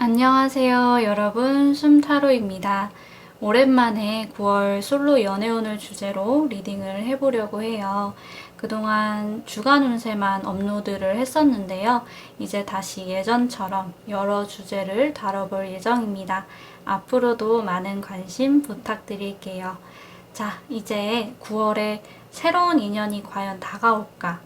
안녕하세요, 여러분. 숨타로입니다. 오랜만에 9월 솔로 연애운을 주제로 리딩을 해보려고 해요. 그동안 주간 운세만 업로드를 했었는데요. 이제 다시 예전처럼 여러 주제를 다뤄볼 예정입니다. 앞으로도 많은 관심 부탁드릴게요. 자, 이제 9월에 새로운 인연이 과연 다가올까?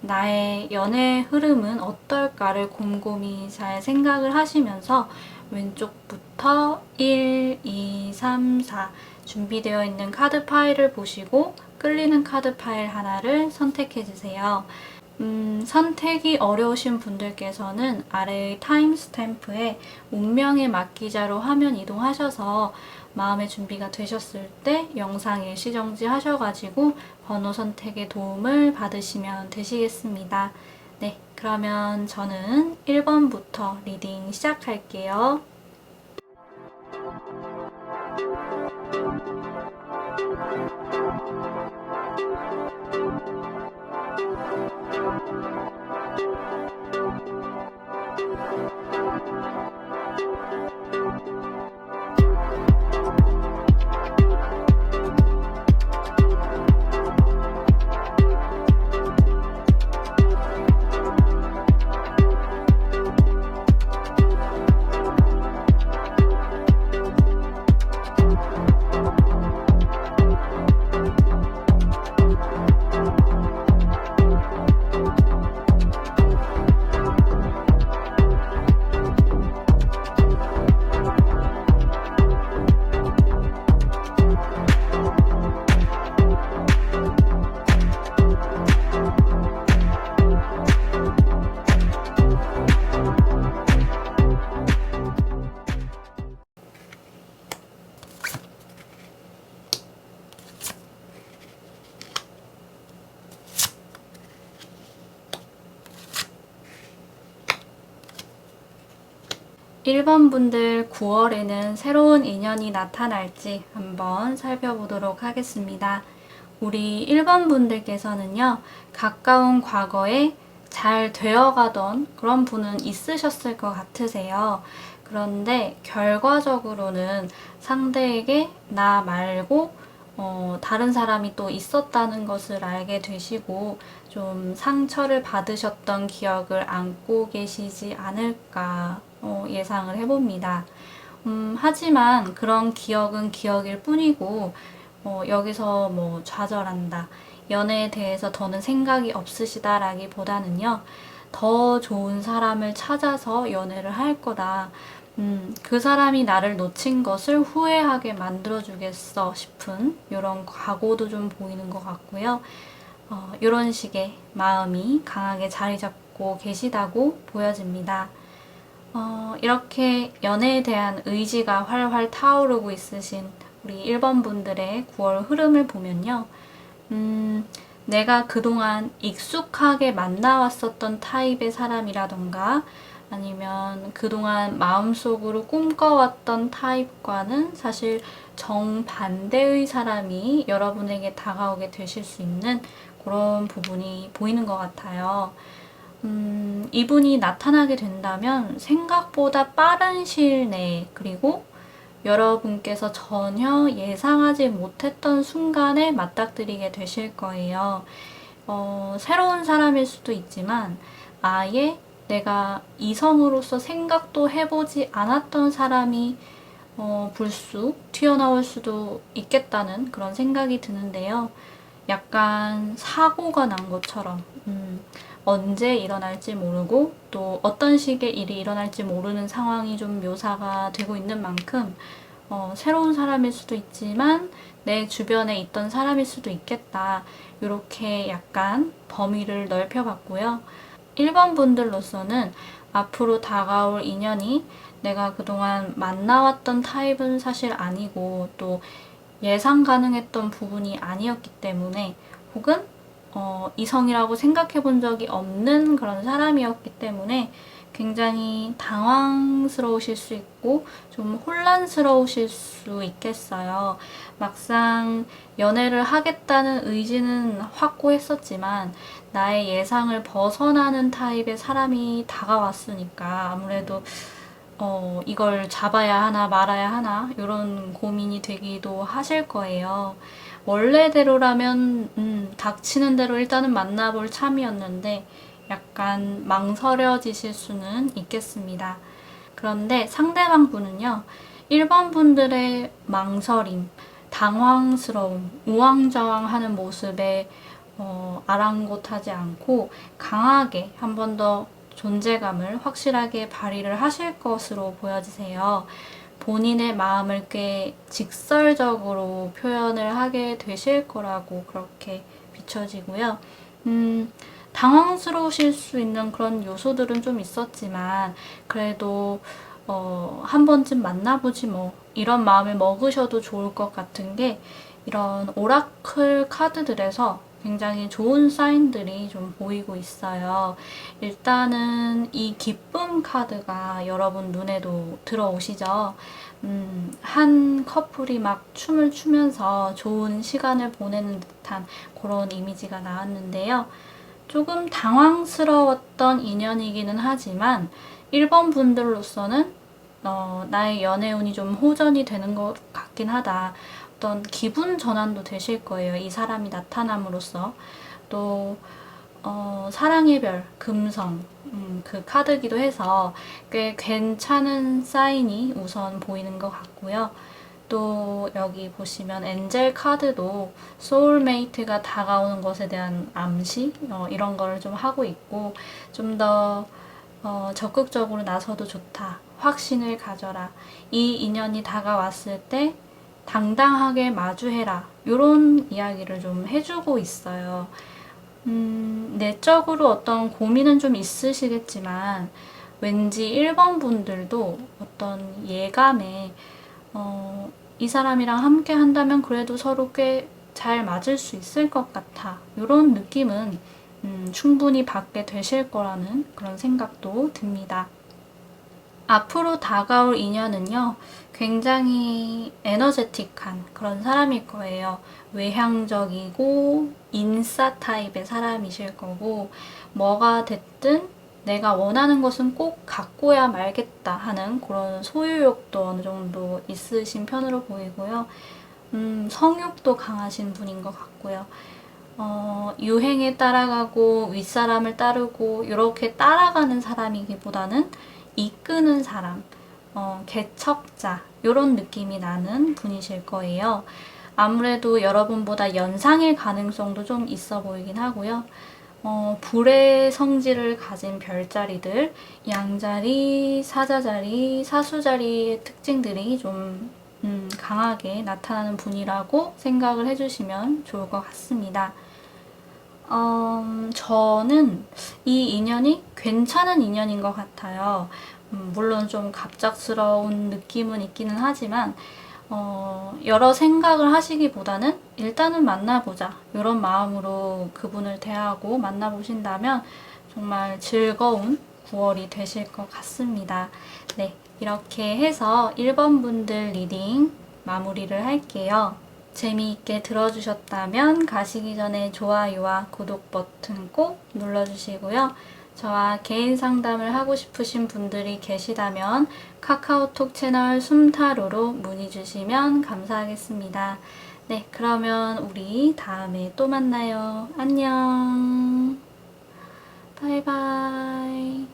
나의 연애 흐름은 어떨까를 곰곰이 잘 생각을 하시면서 왼쪽부터 1, 2, 3, 4 준비되어 있는 카드 파일을 보시고 끌리는 카드 파일 하나를 선택해 주세요. 선택이 어려우신 분들께서는 아래의 타임 스탬프에 운명의 막기자로 화면 이동하셔서 마음의 준비가 되셨을 때 영상 일시정지 하셔가지고 번호 선택에 도움을 받으시면 되시겠습니다. 네, 그러면 저는 1번부터 리딩 시작할게요. 일 번 분들 9월에는 새로운 인연이 나타날지 한번 살펴보도록 하겠습니다. 우리 1번 분들께서는요, 가까운 과거에 잘 되어가던 그런 분은 있으셨을 것 같으세요. 그런데 결과적으로는 상대에게 나 말고 다른 사람이 또 있었다는 것을 알게 되시고 좀 상처를 받으셨던 기억을 안고 계시지 않을까 예상을 해봅니다. 하지만 그런 기억은 기억일 뿐이고 여기서 뭐 좌절한다, 연애에 대해서 더는 생각이 없으시다라기보다는요, 더 좋은 사람을 찾아서 연애를 할 거다. 그 사람이 나를 놓친 것을 후회하게 만들어주겠어 싶은 이런 각오도 좀 보이는 것 같고요. 이런 식의 마음이 강하게 자리 잡고 계시다고 보여집니다. 이렇게 연애에 대한 의지가 활활 타오르고 있으신 우리 1번 분들의 9월 흐름을 보면요. 내가 그동안 익숙하게 만나왔었던 타입의 사람이라던가 아니면 그동안 마음속으로 꿈꿔왔던 타입과는 사실 정반대의 사람이 여러분에게 다가오게 되실 수 있는 그런 부분이 보이는 것 같아요. 이분이 나타나게 된다면 생각보다 빠른 시일 내에, 그리고 여러분께서 전혀 예상하지 못했던 순간에 맞닥뜨리게 되실 거예요. 새로운 사람일 수도 있지만 아예 내가 이성으로서 생각도 해보지 않았던 사람이 불쑥 튀어나올 수도 있겠다는 그런 생각이 드는데요. 약간 사고가 난 것처럼 언제 일어날지 모르고 또 어떤 식의 일이 일어날지 모르는 상황이 좀 묘사가 되고 있는 만큼 새로운 사람일 수도 있지만 내 주변에 있던 사람일 수도 있겠다. 이렇게 약간 범위를 넓혀봤고요. 1번 분들로서는 앞으로 다가올 인연이 내가 그동안 만나왔던 타입은 사실 아니고 또 예상 가능했던 부분이 아니었기 때문에, 혹은 이성이라고 생각해 본 적이 없는 그런 사람이었기 때문에 굉장히 당황스러우실 수 있고 좀 혼란스러우실 수 있겠어요. 막상 연애를 하겠다는 의지는 확고했었지만 나의 예상을 벗어나는 타입의 사람이 다가왔으니까 아무래도 이걸 잡아야 하나 말아야 하나 이런 고민이 되기도 하실 거예요. 원래대로라면 닥치는 대로 일단은 만나볼 참이었는데 약간 망설여지실 수는 있겠습니다. 그런데 상대방 분은요, 1번 분들의 망설임, 당황스러움, 우왕좌왕하는 모습에 아랑곳하지 않고 강하게 한 번 더 존재감을 확실하게 발휘를 하실 것으로 보여지세요. 본인의 마음을 꽤 직설적으로 표현을 하게 되실 거라고 그렇게 비춰지고요. 당황스러우실 수 있는 그런 요소들은 좀 있었지만 그래도 한 번쯤 만나보지 뭐 이런 마음을 먹으셔도 좋을 것 같은 게 이런 오라클 카드들에서 굉장히 좋은 사인들이 좀 보이고 있어요. 일단은 이 기쁨 카드가 여러분 눈에도 들어오시죠? 한 커플이 막 춤을 추면서 좋은 시간을 보내는 듯한 그런 이미지가 나왔는데요. 조금 당황스러웠던 인연이기는 하지만 1번 분들로서는 나의 연애운이 좀 호전이 되는 것 같긴 하다. 어떤 기분 전환도 되실 거예요. 이 사람이 나타남으로써. 또 사랑의 별, 금성 그 카드기도 해서 꽤 괜찮은 사인이 우선 보이는 것 같고요. 또 여기 보시면 엔젤 카드도 소울메이트가 다가오는 것에 대한 암시 이런 거를 좀 하고 있고 좀 더 적극적으로 나서도 좋다. 확신을 가져라. 이 인연이 다가왔을 때 당당하게 마주해라. 이런 이야기를 좀 해주고 있어요. 내적으로 어떤 고민은 좀 있으시겠지만 왠지 1번 분들도 어떤 예감에 이 사람이랑 함께 한다면 그래도 서로 꽤 잘 맞을 수 있을 것 같아. 이런 느낌은 충분히 받게 되실 거라는 그런 생각도 듭니다. 앞으로 다가올 인연은요, 굉장히 에너제틱한 그런 사람일 거예요. 외향적이고 인싸 타입의 사람이실 거고, 뭐가 됐든 내가 원하는 것은 꼭 갖고야 말겠다 하는 그런 소유욕도 어느 정도 있으신 편으로 보이고요. 성욕도 강하신 분인 것 같고요. 유행에 따라가고 윗사람을 따르고 이렇게 따라가는 사람이기보다는 이끄는 사람, 개척자 이런 느낌이 나는 분이실 거예요. 아무래도 여러분보다 연상일 가능성도 좀 있어 보이긴 하고요. 불의 성질을 가진 별자리들, 양자리, 사자자리, 사수자리의 특징들이 좀 강하게 나타나는 분이라고 생각을 해주시면 좋을 것 같습니다. 저는 이 인연이 괜찮은 인연인 것 같아요. 물론 좀 갑작스러운 느낌은 있기는 하지만 여러 생각을 하시기보다는 일단은 만나보자 이런 마음으로 그분을 대하고 만나보신다면 정말 즐거운 9월이 되실 것 같습니다. 네, 이렇게 해서 1번 분들 리딩 마무리를 할게요. 재미있게 들어주셨다면 가시기 전에 좋아요와 구독 버튼 꼭 눌러주시고요. 저와 개인 상담을 하고 싶으신 분들이 계시다면 카카오톡 채널 숨타로로 문의 주시면 감사하겠습니다. 네, 그러면 우리 다음에 또 만나요. 안녕. 바이바이.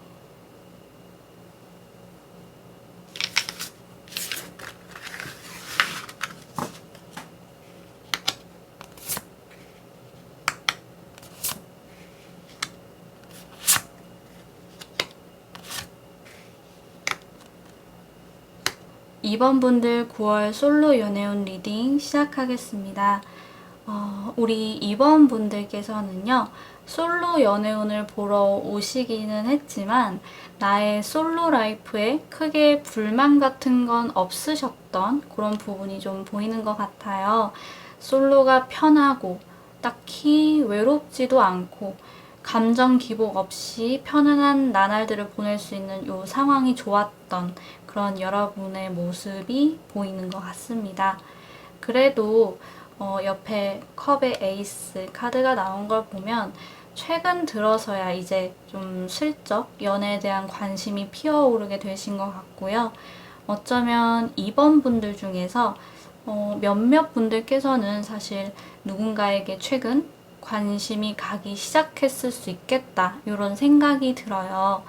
2번 분들 9월 솔로 연애운 리딩 시작하겠습니다. 우리 2번 분들께서는요, 솔로 연애운을 보러 오시기는 했지만, 나의 솔로 라이프에 크게 불만 같은 건 없으셨던 그런 부분이 좀 보이는 것 같아요. 솔로가 편하고, 딱히 외롭지도 않고, 감정 기복 없이 편안한 나날들을 보낼 수 있는 요 상황이 좋았던 그런 여러분의 모습이 보이는 것 같습니다. 그래도 옆에 컵의 에이스 카드가 나온 걸 보면 최근 들어서야 이제 좀 슬쩍 연애에 대한 관심이 피어오르게 되신 것 같고요. 어쩌면 이번 분들 중에서 몇몇 분들께서는 사실 누군가에게 최근 관심이 가기 시작했을 수 있겠다, 이런 생각이 들어요.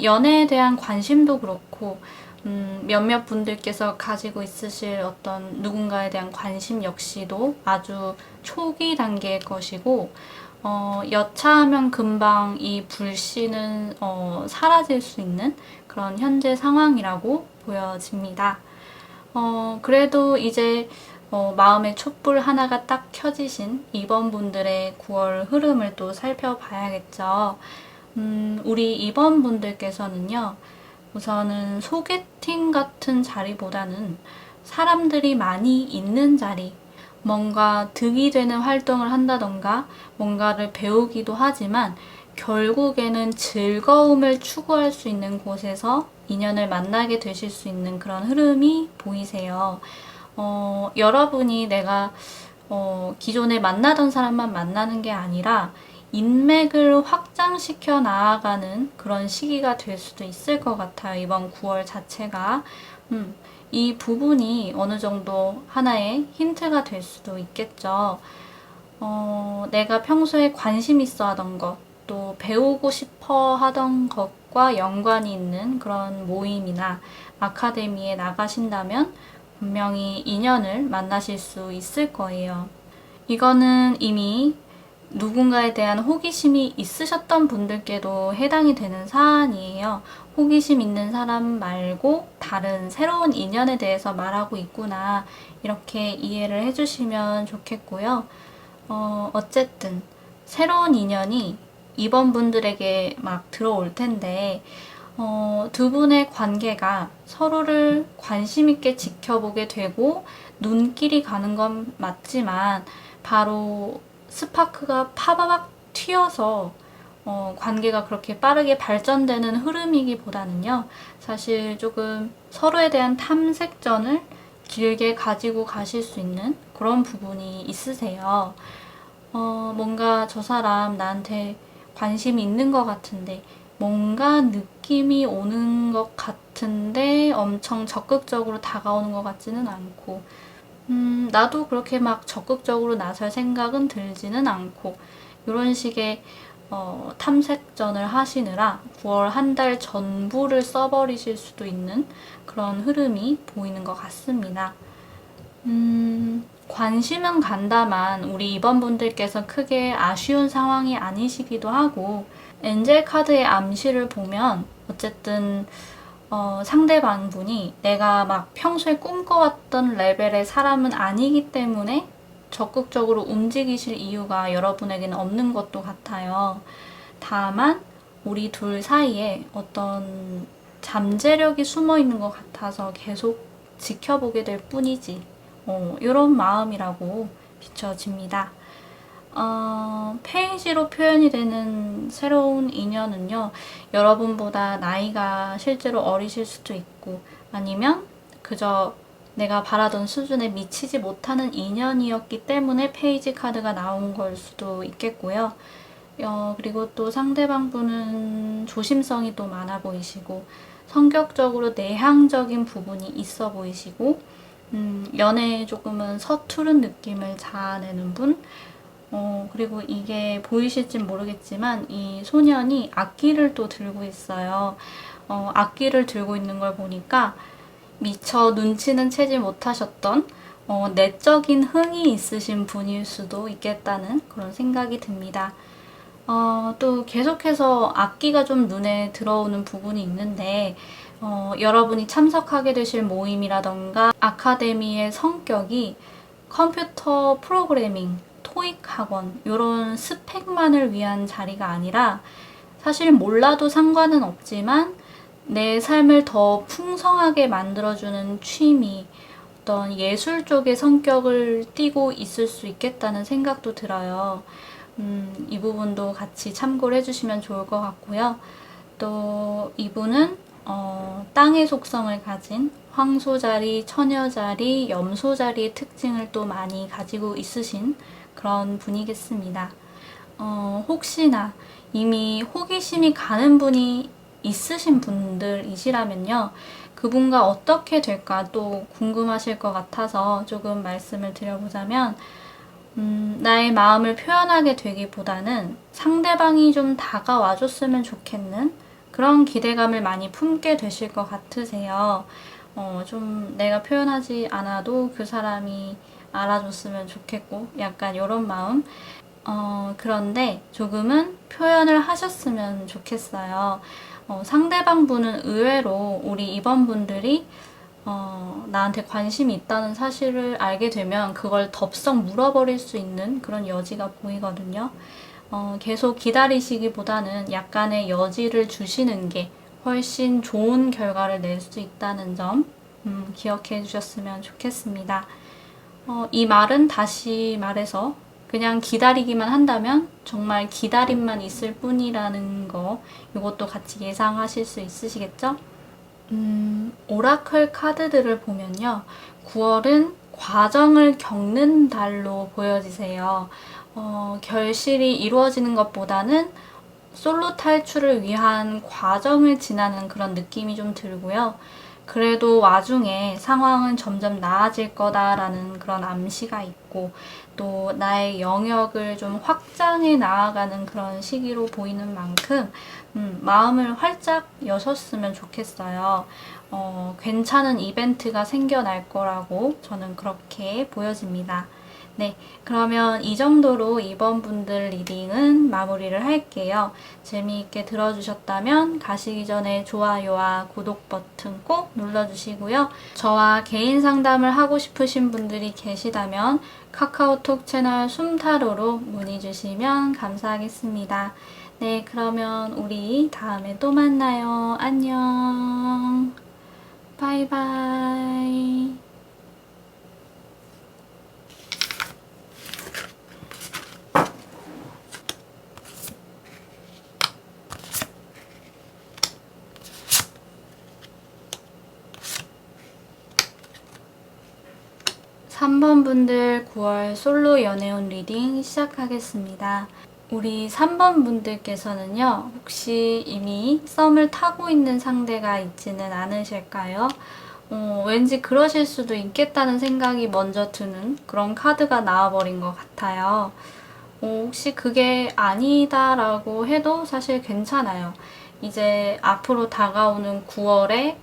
연애에 대한 관심도 그렇고, 몇몇 분들께서 가지고 있으실 어떤 누군가에 대한 관심 역시도 아주 초기 단계일 것이고, 여차하면 금방 이 불씨는 사라질 수 있는 그런 현재 상황이라고 보여집니다. 그래도 이제 마음의 촛불 하나가 딱 켜지신 이번 분들의 9월 흐름을 또 살펴봐야겠죠. 우리 이번 분들께서는요, 우선은 소개팅 같은 자리보다는 사람들이 많이 있는 자리, 뭔가 득이 되는 활동을 한다던가 뭔가를 배우기도 하지만 결국에는 즐거움을 추구할 수 있는 곳에서 인연을 만나게 되실 수 있는 그런 흐름이 보이세요. 여러분이 내가 기존에 만나던 사람만 만나는 게 아니라 인맥을 확장시켜 나아가는 그런 시기가 될 수도 있을 것 같아요. 이번 9월 자체가. 이 부분이 어느 정도 하나의 힌트가 될 수도 있겠죠. 내가 평소에 관심 있어 하던 것, 또 배우고 싶어 하던 것과 연관이 있는 그런 모임이나 아카데미에 나가신다면 분명히 인연을 만나실 수 있을 거예요. 이거는 이미 누군가에 대한 호기심이 있으셨던 분들께도 해당이 되는 사안이에요. 호기심 있는 사람 말고 다른 새로운 인연에 대해서 말하고 있구나, 이렇게 이해를 해주시면 좋겠고요. 어쨌든 새로운 인연이 이번 분들에게 막 들어올 텐데, 두 분의 관계가 서로를 관심 있게 지켜보게 되고 눈길이 가는 건 맞지만, 바로 스파크가 파바박 튀어서 관계가 그렇게 빠르게 발전되는 흐름이기보다는요, 사실 조금 서로에 대한 탐색전을 길게 가지고 가실 수 있는 그런 부분이 있으세요. 뭔가 저 사람 나한테 관심이 있는 것 같은데, 뭔가 느낌이 오는 것 같은데 엄청 적극적으로 다가오는 것 같지는 않고, 나도 그렇게 막 적극적으로 나설 생각은 들지는 않고, 이런 식의 탐색전을 하시느라 9월 한 달 전부를 써버리실 수도 있는 그런 흐름이 보이는 것 같습니다. 관심은 간다만 우리 이번 분들께서 크게 아쉬운 상황이 아니시기도 하고, 엔젤 카드의 암시를 보면 어쨌든 상대방 분이 내가 막 평소에 꿈꿔왔던 레벨의 사람은 아니기 때문에 적극적으로 움직이실 이유가 여러분에게는 없는 것도 같아요. 다만 우리 둘 사이에 어떤 잠재력이 숨어 있는 것 같아서 계속 지켜보게 될 뿐이지, 이런 마음이라고 비춰집니다. 페이지로 표현이 되는 새로운 인연은요, 여러분보다 나이가 실제로 어리실 수도 있고, 아니면 그저 내가 바라던 수준에 미치지 못하는 인연이었기 때문에 페이지 카드가 나온 걸 수도 있겠고요. 그리고 또 상대방 분은 조심성이 또 많아 보이시고, 성격적으로 내향적인 부분이 있어 보이시고, 연애에 조금은 서투른 느낌을 자아내는 분, 그리고 이게 보이실진 모르겠지만 이 소년이 악기를 또 들고 있어요. 악기를 들고 있는 걸 보니까 미처 눈치는 채지 못하셨던 내적인 흥이 있으신 분일 수도 있겠다는 그런 생각이 듭니다. 또 계속해서 악기가 좀 눈에 들어오는 부분이 있는데, 여러분이 참석하게 되실 모임이라던가 아카데미의 성격이 컴퓨터 프로그래밍, 토익 학원, 이런 스펙만을 위한 자리가 아니라, 사실 몰라도 상관은 없지만 내 삶을 더 풍성하게 만들어주는 취미, 어떤 예술 쪽의 성격을 띠고 있을 수 있겠다는 생각도 들어요. 이 부분도 같이 참고를 해주시면 좋을 것 같고요. 또 이분은 땅의 속성을 가진 황소자리, 처녀자리, 염소자리의 특징을 또 많이 가지고 있으신 그런 분이겠습니다. 혹시나 이미 호기심이 가는 분이 있으신 분들이시라면요. 그분과 어떻게 될까 또 궁금하실 것 같아서 조금 말씀을 드려보자면, 나의 마음을 표현하게 되기보다는 상대방이 좀 다가와 줬으면 좋겠는 그런 기대감을 많이 품게 되실 것 같으세요. 좀 내가 표현하지 않아도 그 사람이 알아줬으면 좋겠고, 약간 이런 마음. 그런데 조금은 표현을 하셨으면 좋겠어요. 상대방 분은 의외로 우리 이번분들이 나한테 관심이 있다는 사실을 알게 되면 그걸 덥석 물어버릴 수 있는 그런 여지가 보이거든요. 계속 기다리시기보다는 약간의 여지를 주시는 게 훨씬 좋은 결과를 낼 수 있다는 점 기억해 주셨으면 좋겠습니다. 이 말은 다시 말해서 그냥 기다리기만 한다면 정말 기다림만 있을 뿐이라는 거, 이것도 같이 예상하실 수 있으시겠죠? 오라클 카드들을 보면요. 9월은 과정을 겪는 달로 보여지세요. 결실이 이루어지는 것보다는 솔로 탈출을 위한 과정을 지나는 그런 느낌이 좀 들고요. 그래도 와중에 상황은 점점 나아질 거다라는 그런 암시가 있고, 또 나의 영역을 좀 확장해 나아가는 그런 시기로 보이는 만큼 마음을 활짝 여셨으면 좋겠어요. 괜찮은 이벤트가 생겨날 거라고 저는 그렇게 보여집니다. 네, 그러면 이 정도로 이번 분들 리딩은 마무리를 할게요. 재미있게 들어주셨다면 가시기 전에 좋아요와 구독 버튼 꼭 눌러주시고요. 저와 개인 상담을 하고 싶으신 분들이 계시다면 카카오톡 채널 숨타로로 문의 주시면 감사하겠습니다. 네, 그러면 우리 다음에 또 만나요. 안녕. 바이바이. 3번 분들 9월 솔로 연애운 리딩 시작하겠습니다. 우리 3번 분들께서는요, 혹시 이미 썸을 타고 있는 상대가 있지는 않으실까요? 왠지 그러실 수도 있겠다는 생각이 먼저 드는 그런 카드가 나와버린 것 같아요. 혹시 그게 아니다라고 해도 사실 괜찮아요. 이제 앞으로 다가오는 9월에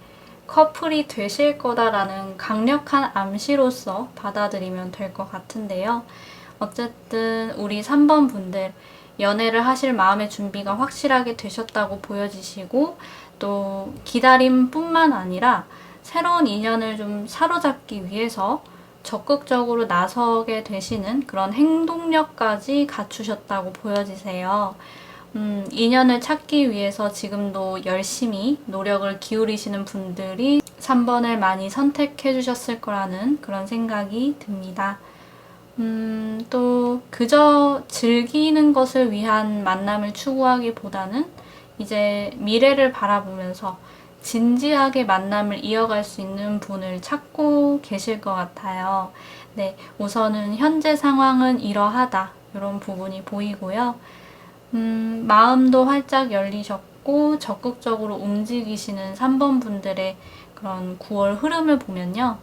커플이 되실 거다라는 강력한 암시로서 받아들이면 될 것 같은데요. 어쨌든 우리 3번 분들 연애를 하실 마음의 준비가 확실하게 되셨다고 보여지시고, 또 기다림뿐만 아니라 새로운 인연을 좀 사로잡기 위해서 적극적으로 나서게 되시는 그런 행동력까지 갖추셨다고 보여지세요. 인연을 찾기 위해서 지금도 열심히 노력을 기울이시는 분들이 3번을 많이 선택해 주셨을 거라는 그런 생각이 듭니다. 또 그저 즐기는 것을 위한 만남을 추구하기보다는 이제 미래를 바라보면서 진지하게 만남을 이어갈 수 있는 분을 찾고 계실 것 같아요. 네, 우선은 현재 상황은 이러하다, 이런 부분이 보이고요. 마음도 활짝 열리셨고 적극적으로 움직이시는 3번 분들의 그런 9월 흐름을 보면요.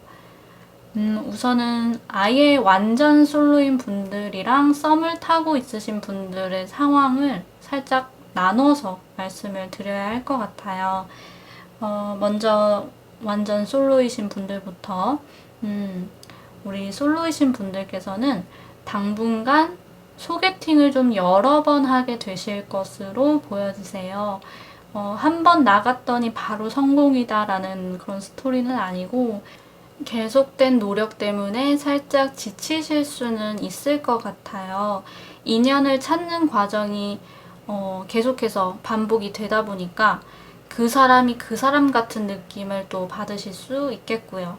우선은 아예 완전 솔로인 분들이랑 썸을 타고 있으신 분들의 상황을 살짝 나눠서 말씀을 드려야 할 것 같아요. 먼저 완전 솔로이신 분들부터, 우리 솔로이신 분들께서는 당분간 소개팅을 좀 여러 번 하게 되실 것으로 보여지세요. 한 번 나갔더니 바로 성공이다라는 그런 스토리는 아니고, 계속된 노력 때문에 살짝 지치실 수는 있을 것 같아요. 인연을 찾는 과정이 계속해서 반복이 되다 보니까 그 사람이 그 사람 같은 느낌을 또 받으실 수 있겠고요.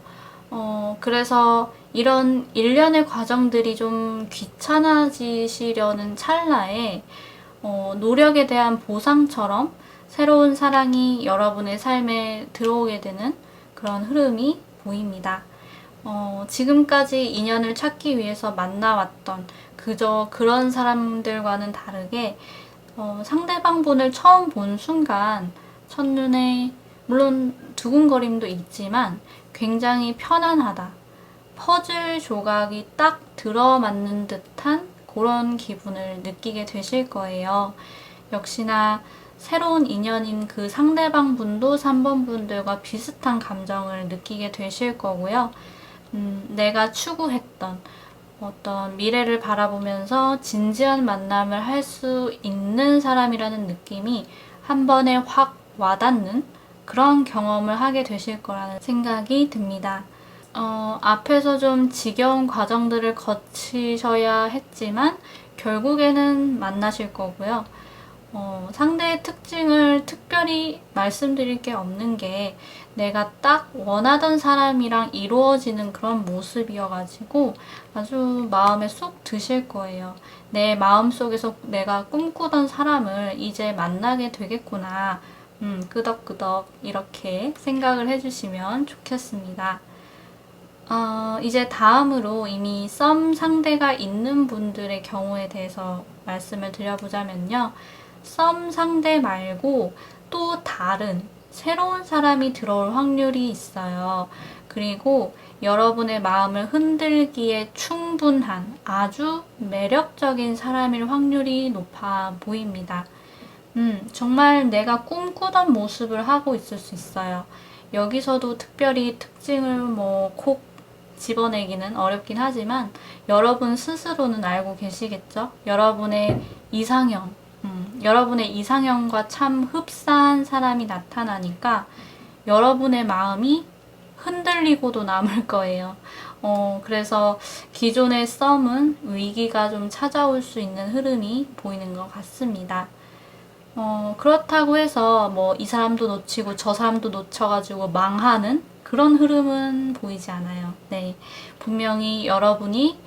그래서 이런 일련의 과정들이 좀 귀찮아지시려는 찰나에 노력에 대한 보상처럼 새로운 사랑이 여러분의 삶에 들어오게 되는 그런 흐름이 보입니다. 지금까지 인연을 찾기 위해서 만나왔던 그저 그런 사람들과는 다르게 상대방 분을 처음 본 순간 첫눈에 물론 두근거림도 있지만 굉장히 편안하다. 퍼즐 조각이 딱 들어맞는 듯한 그런 기분을 느끼게 되실 거예요. 역시나 새로운 인연인 그 상대방 분도 3번 분들과 비슷한 감정을 느끼게 되실 거고요. 내가 추구했던 어떤 미래를 바라보면서 진지한 만남을 할 수 있는 사람이라는 느낌이 한 번에 확 와닿는 그런 경험을 하게 되실 거라는 생각이 듭니다. 앞에서 좀 지겨운 과정들을 거치셔야 했지만 결국에는 만나실 거고요. 상대의 특징을 특별히 말씀드릴 게 없는 게 내가 딱 원하던 사람이랑 이루어지는 그런 모습이어가지고 아주 마음에 쏙 드실 거예요. 내 마음속에서 내가 꿈꾸던 사람을 이제 만나게 되겠구나. 끄덕끄덕 이렇게 생각을 해주시면 좋겠습니다. 이제 다음으로 이미 썸 상대가 있는 분들의 경우에 대해서 말씀을 드려보자면요. 썸 상대 말고 또 다른 새로운 사람이 들어올 확률이 있어요. 그리고 여러분의 마음을 흔들기에 충분한 아주 매력적인 사람일 확률이 높아 보입니다. 정말 내가 꿈꾸던 모습을 하고 있을 수 있어요. 여기서도 특별히 특징을 콕 집어내기는 어렵긴 하지만 여러분 스스로는 알고 계시겠죠? 여러분의 이상형과 참 흡사한 사람이 나타나니까 여러분의 마음이 흔들리고도 남을 거예요. 그래서 기존의 썸은 위기가 좀 찾아올 수 있는 흐름이 보이는 것 같습니다. 그렇다고 해서 이 사람도 놓치고 저 사람도 놓쳐가지고 망하는 그런 흐름은 보이지 않아요. 네. 분명히 여러분이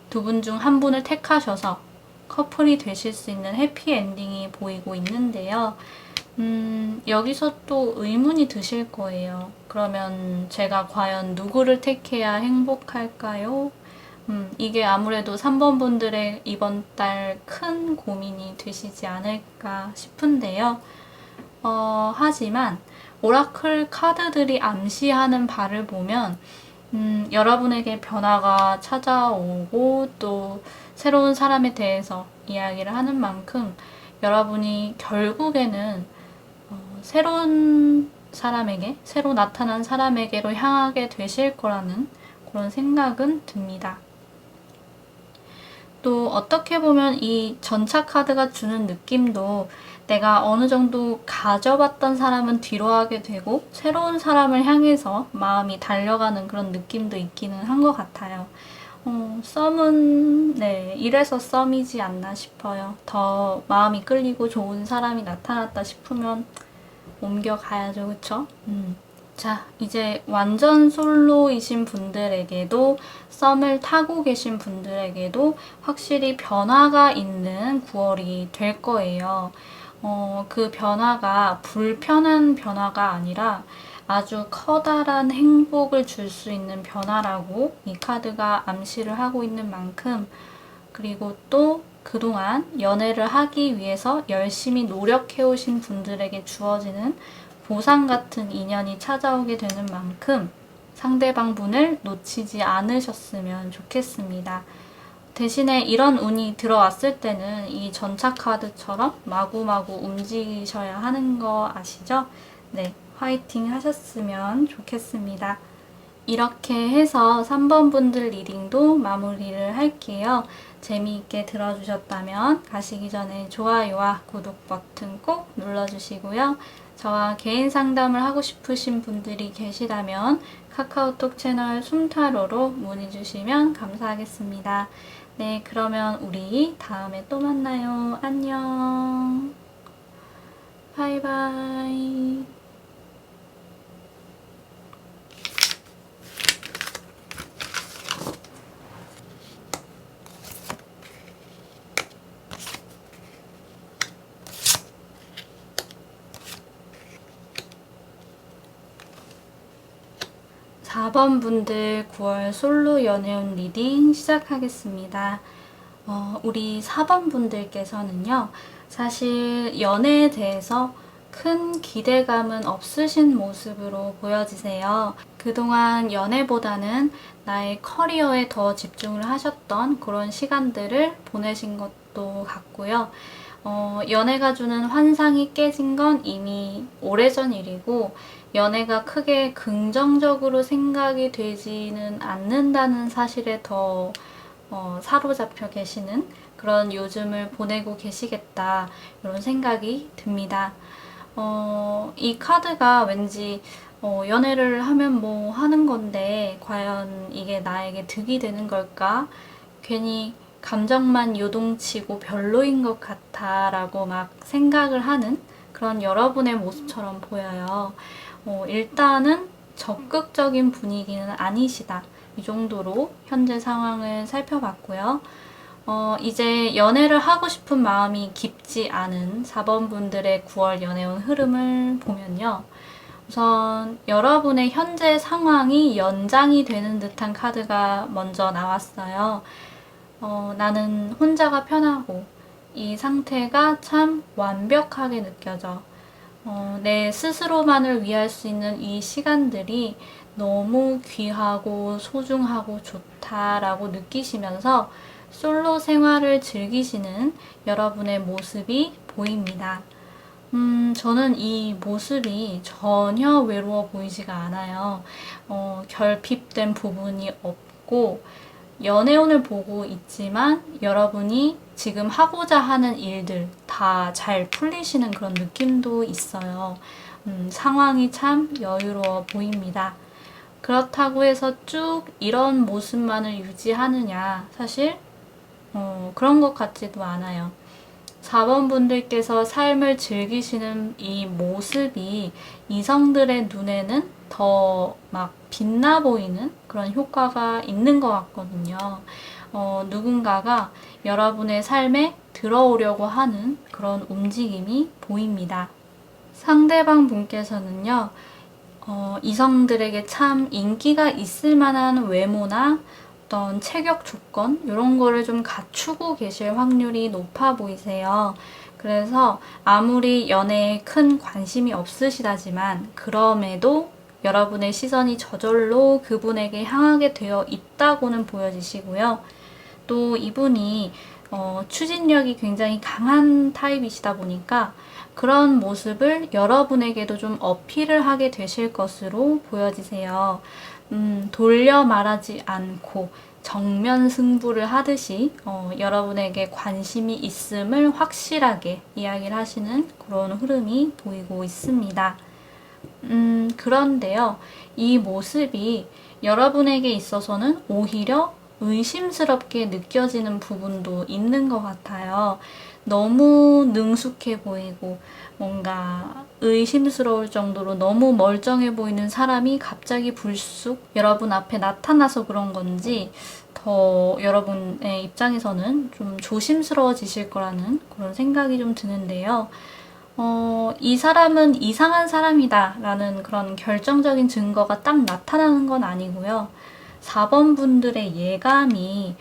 두 분 중 한 분을 택하셔서 커플이 되실 수 있는 해피엔딩이 보이고 있는데요. 여기서 또 의문이 드실 거예요. 그러면 제가 과연 누구를 택해야 행복할까요? 이게 아무래도 3번 분들의 이번 달 큰 고민이 되시지 않을까 싶은데요. 하지만 오라클 카드들이 암시하는 바를 보면 여러분에게 변화가 찾아오고 또 새로운 사람에 대해서 이야기를 하는 만큼 여러분이 결국에는 새로운 사람에게, 새로 나타난 사람에게로 향하게 되실 거라는 그런 생각은 듭니다. 또 어떻게 보면 이 전차 카드가 주는 느낌도 내가 어느 정도 가져봤던 사람은 뒤로 하게 되고 새로운 사람을 향해서 마음이 달려가는 그런 느낌도 있기는 한 것 같아요. 썸은 이래서 썸이지 않나 싶어요. 더 마음이 끌리고 좋은 사람이 나타났다 싶으면 옮겨가야죠. 그쵸? 자, 이제 완전 솔로이신 분들에게도 썸을 타고 계신 분들에게도 확실히 변화가 있는 9월이 될 거예요. 그 변화가 불편한 변화가 아니라 아주 커다란 행복을 줄 수 있는 변화라고 이 카드가 암시를 하고 있는 만큼, 그리고 또 그동안 연애를 하기 위해서 열심히 노력해오신 분들에게 주어지는 보상 같은 인연이 찾아오게 되는 만큼 상대방 분을 놓치지 않으셨으면 좋겠습니다. 대신에 이런 운이 들어왔을 때는 이 전차 카드처럼 마구마구 움직이셔야 하는 거 아시죠? 네, 화이팅 하셨으면 좋겠습니다. 이렇게 해서 3번 분들 리딩도 마무리를 할게요. 재미있게 들어주셨다면 가시기 전에 좋아요와 구독 버튼 꼭 눌러주시고요. 저와 개인 상담을 하고 싶으신 분들이 계시다면 카카오톡 채널 숨타로로 문의 주시면 감사하겠습니다. 네, 그러면 우리 다음에 또 만나요. 안녕. 바이바이. 4번 분들 9월 솔로 연애운 리딩 시작하겠습니다. 우리 4번 분들께서는요, 사실 연애에 대해서 큰 기대감은 없으신 모습으로 보여지세요. 그동안 연애보다는 나의 커리어에 더 집중을 하셨던 그런 시간들을 보내신 것도 같고요. 연애가 주는 환상이 깨진 건 이미 오래전 일이고, 연애가 크게 긍정적으로 생각이 되지는 않는다는 사실에 더 사로잡혀 계시는 그런 요즘을 보내고 계시겠다, 이런 생각이 듭니다. 이 카드가 왠지 연애를 하면 뭐 하는 건데 과연 이게 나에게 득이 되는 걸까? 괜히 감정만 요동치고 별로인 것 같아 라고 막 생각을 하는 그런 여러분의 모습처럼 보여요. 일단은 적극적인 분위기는 아니시다. 이 정도로 현재 상황을 살펴봤고요. 이제 연애를 하고 싶은 마음이 깊지 않은 4번 분들의 9월 연애운 흐름을 보면요. 우선 여러분의 현재 상황이 연장이 되는 듯한 카드가 먼저 나왔어요. 나는 혼자가 편하고 이 상태가 참 완벽하게 느껴져. 내 스스로만을 위할 수 있는 이 시간들이 너무 귀하고 소중하고 좋다라고 느끼시면서 솔로 생활을 즐기시는 여러분의 모습이 보입니다. 저는 이 모습이 전혀 외로워 보이지가 않아요. 결핍된 부분이 없고, 연애운을 보고 있지만 여러분이 지금 하고자 하는 일들 다 잘 풀리시는 그런 느낌도 있어요. 상황이 참 여유로워 보입니다. 그렇다고 해서 쭉 이런 모습만을 유지하느냐, 사실 그런 것 같지도 않아요. 4번 분들께서 삶을 즐기시는 이 모습이 이성들의 눈에는 더 막 빛나 보이는 그런 효과가 있는 것 같거든요. 누군가가 여러분의 삶에 들어오려고 하는 그런 움직임이 보입니다. 상대방 분께서는요, 이성들에게 참 인기가 있을 만한 외모나 어떤 체격 조건 이런 거를 좀 갖추고 계실 확률이 높아 보이세요. 그래서 아무리 연애에 큰 관심이 없으시다지만 그럼에도 여러분의 시선이 저절로 그분에게 향하게 되어 있다고는 보여지시고요. 또 이분이 추진력이 굉장히 강한 타입이시다 보니까 그런 모습을 여러분에게도 좀 어필을 하게 되실 것으로 보여지세요. 돌려 말하지 않고 정면 승부를 하듯이 여러분에게 관심이 있음을 확실하게 이야기를 하시는 그런 흐름이 보이고 있습니다. 그런데요, 이 모습이 여러분에게 있어서는 오히려 의심스럽게 느껴지는 부분도 있는 것 같아요. 너무 능숙해 보이고 뭔가 의심스러울 정도로 너무 멀쩡해 보이는 사람이 갑자기 불쑥 여러분 앞에 나타나서 그런 건지 더 여러분의 입장에서는 좀 조심스러워지실 거라는 그런 생각이 좀 드는데요. 이 사람은 이상한 사람이다 라는 그런 결정적인 증거가 딱 나타나는 건 아니고요. 4번 분들의 예감이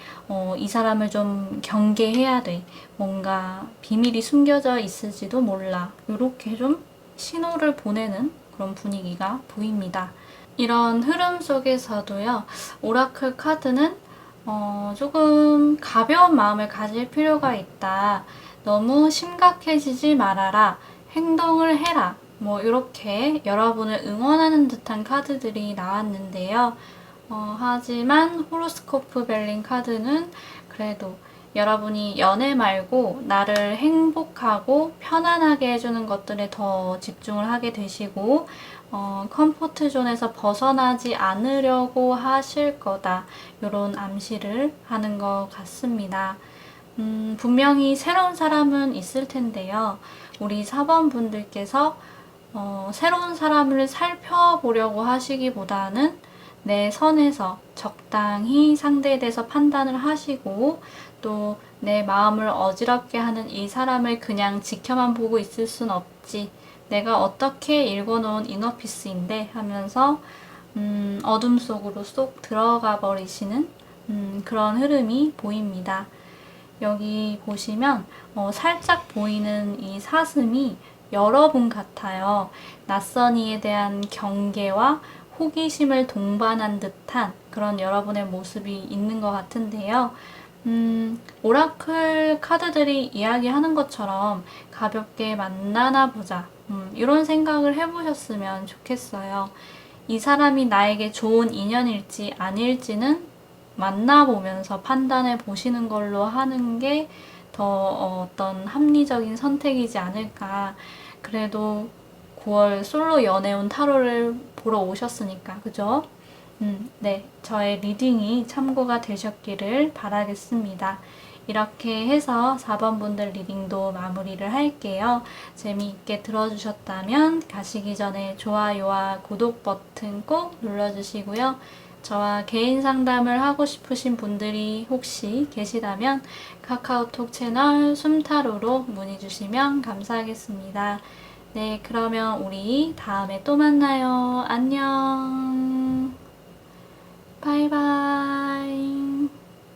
이 사람을 좀 경계해야 돼. 뭔가 비밀이 숨겨져 있을지도 몰라. 이렇게 좀 신호를 보내는 그런 분위기가 보입니다. 이런 흐름 속에서도요. 오라클 카드는 조금 가벼운 마음을 가질 필요가 있다. 너무 심각해지지 말아라. 행동을 해라. 뭐 이렇게 여러분을 응원하는 듯한 카드들이 나왔는데요. 하지만 호로스코프 벨린 카드는 그래도 여러분이 연애 말고 나를 행복하고 편안하게 해주는 것들에 더 집중을 하게 되시고 컴포트 존에서 벗어나지 않으려고 하실 거다. 이런 암시를 하는 것 같습니다. 분명히 새로운 사람은 있을 텐데요. 우리 4번 분들께서 새로운 사람을 살펴보려고 하시기보다는 내 선에서 적당히 상대에 대해서 판단을 하시고 또 내 마음을 어지럽게 하는 이 사람을 그냥 지켜만 보고 있을 순 없지. 내가 어떻게 읽어놓은 이너피스인데 하면서 어둠 속으로 쏙 들어가 버리시는 그런 흐름이 보입니다. 여기 보시면 살짝 보이는 이 사슴이 여러분 같아요. 낯선 이에 대한 경계와 호기심을 동반한 듯한 그런 여러분의 모습이 있는 것 같은데요. 오라클 카드들이 이야기하는 것처럼 가볍게 만나나 보자. 이런 생각을 해보셨으면 좋겠어요. 이 사람이 나에게 좋은 인연일지 아닐지는 만나보면서 판단해 보시는 걸로 하는 게 더 어떤 합리적인 선택이지 않을까. 그래도 9월 솔로 연애운 타로를 보러 오셨으니까, 그죠? 네, 저의 리딩이 참고가 되셨기를 바라겠습니다. 이렇게 해서 4번 분들 리딩도 마무리를 할게요. 재미있게 들어주셨다면 가시기 전에 좋아요와 구독 버튼 꼭 눌러주시고요. 저와 개인 상담을 하고 싶으신 분들이 혹시 계시다면 카카오톡 채널 숨타로로 문의 주시면 감사하겠습니다. 네, 그러면 우리 다음에 또 만나요. 안녕. 바이바이.